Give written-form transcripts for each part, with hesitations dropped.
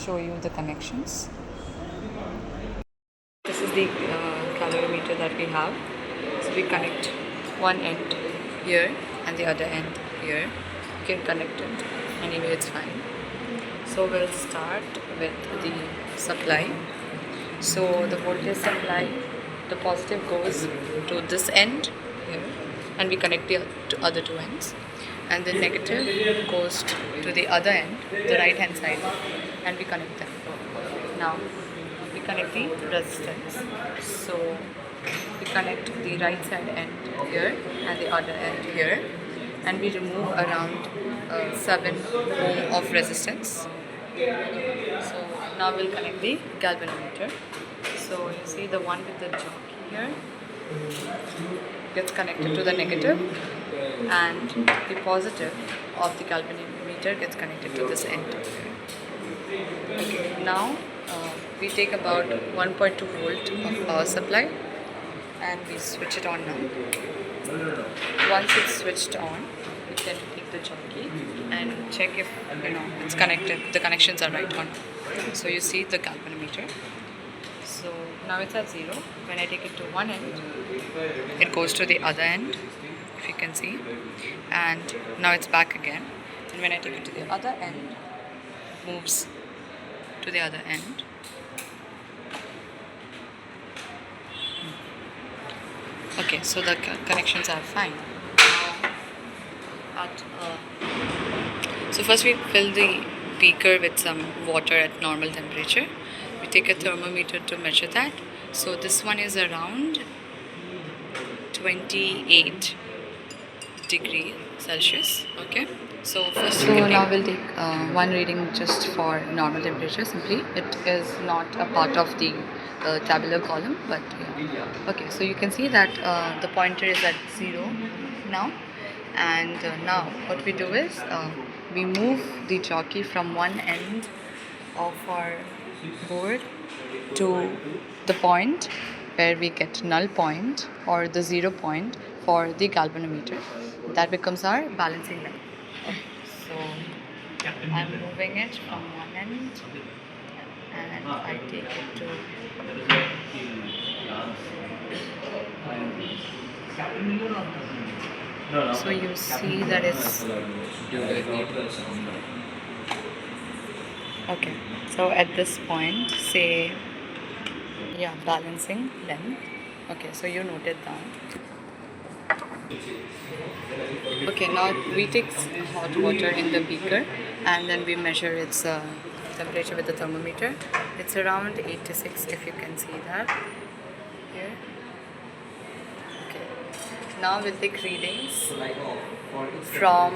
show you the connections. This is the calorimeter that we have. So we connect one end here and the other end here. You can connect it anyway, it's fine. So we'll start with the supply. So the voltage supply, the positive goes to this end here, and we connect the other two ends, and the negative goes to the other end, the right hand side, and we connect them. Now we connect the resistance. So we connect the right side end here and the other end here, and we remove around 7 ohm of resistance. So now we'll connect the galvanometer. So you see the one with the jockey here gets connected to the negative, and the positive of the galvanometer gets connected to this end. Okay, now we take about 1.2 volt of power supply and we switch it on now. Once it's switched on, we can take the jockey and check if it's connected, the connections are right or not. So you see the galvanometer. So now it's at 0. When I take it to one end, it goes to the other end, if you can see, and now it's back again. And when I take it to the other end, it moves to the other end. Okay, so the connections are fine. So first we fill the beaker with some water at normal temperature. We take a thermometer to measure that. So this one is around 28 degrees Celsius. Okay, so first now we'll take one reading just for normal temperature simply. It is not a part of the tabular column, but yeah. Okay, so you can see that the pointer is at 0 now, and now what we do is we move the jockey from one end of our board to the point where we get null point or the 0 point for the galvanometer. That becomes our balancing line. Okay, so I'm moving it from one end and I take it to so you see that it's okay. So at this point, say balancing length. Okay, so you note it down. Okay, now we take hot water in the beaker and then we measure its temperature with the thermometer. It's around 86, if you can see that here. Okay, now we'll take readings from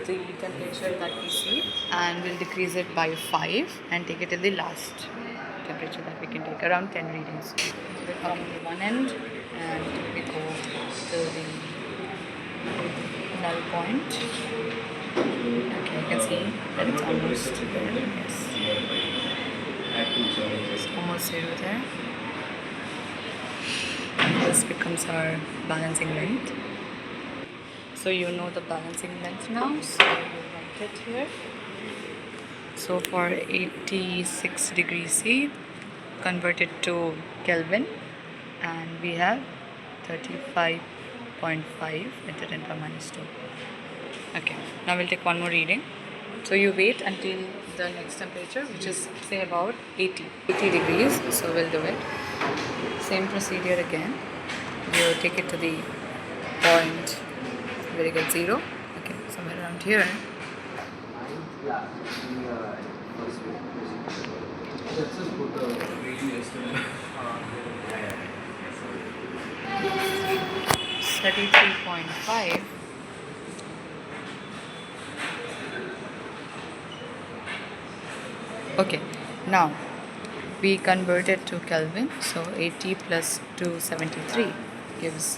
the temperature that we see and we'll decrease it by 5 and take it till the last temperature that we can take, around 10 readings. So we come to one end and we go to the null point. Okay, you can see that it's almost there. Yes, it's almost 0 there. And this becomes our balancing length. So you know the balancing length now, so you write it here. So for 86 degrees C, convert it to Kelvin, and we have 35.5 at the 10 power minus 2. Okay, now we'll take one more reading. So you wait until the next temperature, which is say about 80 degrees. So we'll do it. Same procedure again. You take it to the point where you get 0. Okay, somewhere around here. Study 3.5. Okay, now we convert it to Kelvin. So 80 plus 273 gives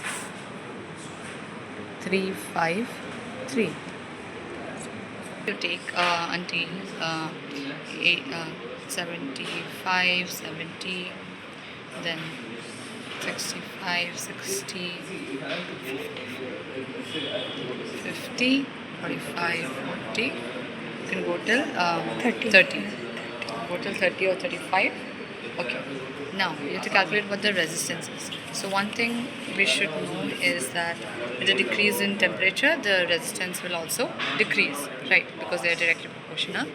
353. You take until 75, 70, then 65, 60, 50, 45, 40. You can go till 30. total 30 or 35. Okay, now you have to calculate what the resistance is. So one thing we should know is that with a decrease in temperature, the resistance will also decrease, right? Because they are directly proportional.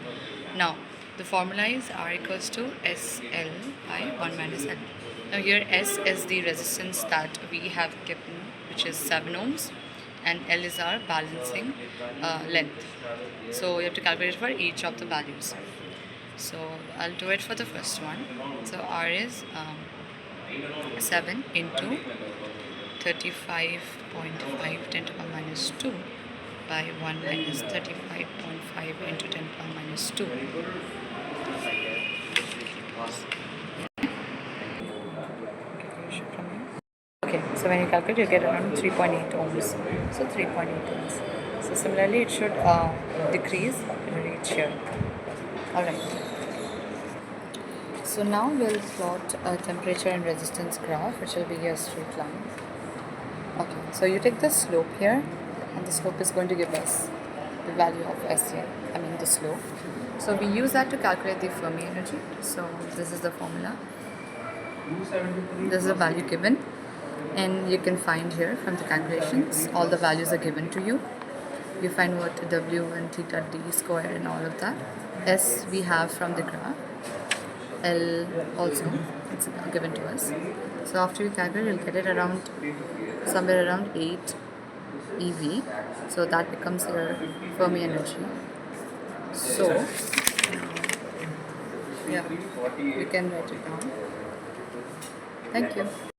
Now, the formula is R equals to SL by 1 minus L. Now here S is the resistance that we have given, which is 7 ohms, and L is our balancing length. So you have to calculate for each of the values. So I'll do it for the first one. So R is 7 into 35.5 10 to the power minus 2 by 1 minus 35.5 into 10 to the power minus 2. Okay, so when you calculate, you get around 3.8 ohms. So 3.8 ohms. So similarly, it should decrease and reach here. Alright. So now we'll plot a temperature and resistance graph, which will be a straight line. Okay, so you take the slope here, and the slope is going to give us the value of S here, the slope. So we use that to calculate the Fermi energy. So this is the formula. This is the value given, and you can find here from the calculations, all the values are given to you. You find what W and theta D square and all of that. S we have from the graph. L also, it's given to us. So after you calculate, you'll get it around somewhere around 8 eV. So that becomes your Fermi energy. So yeah, we can write it down. Thank you.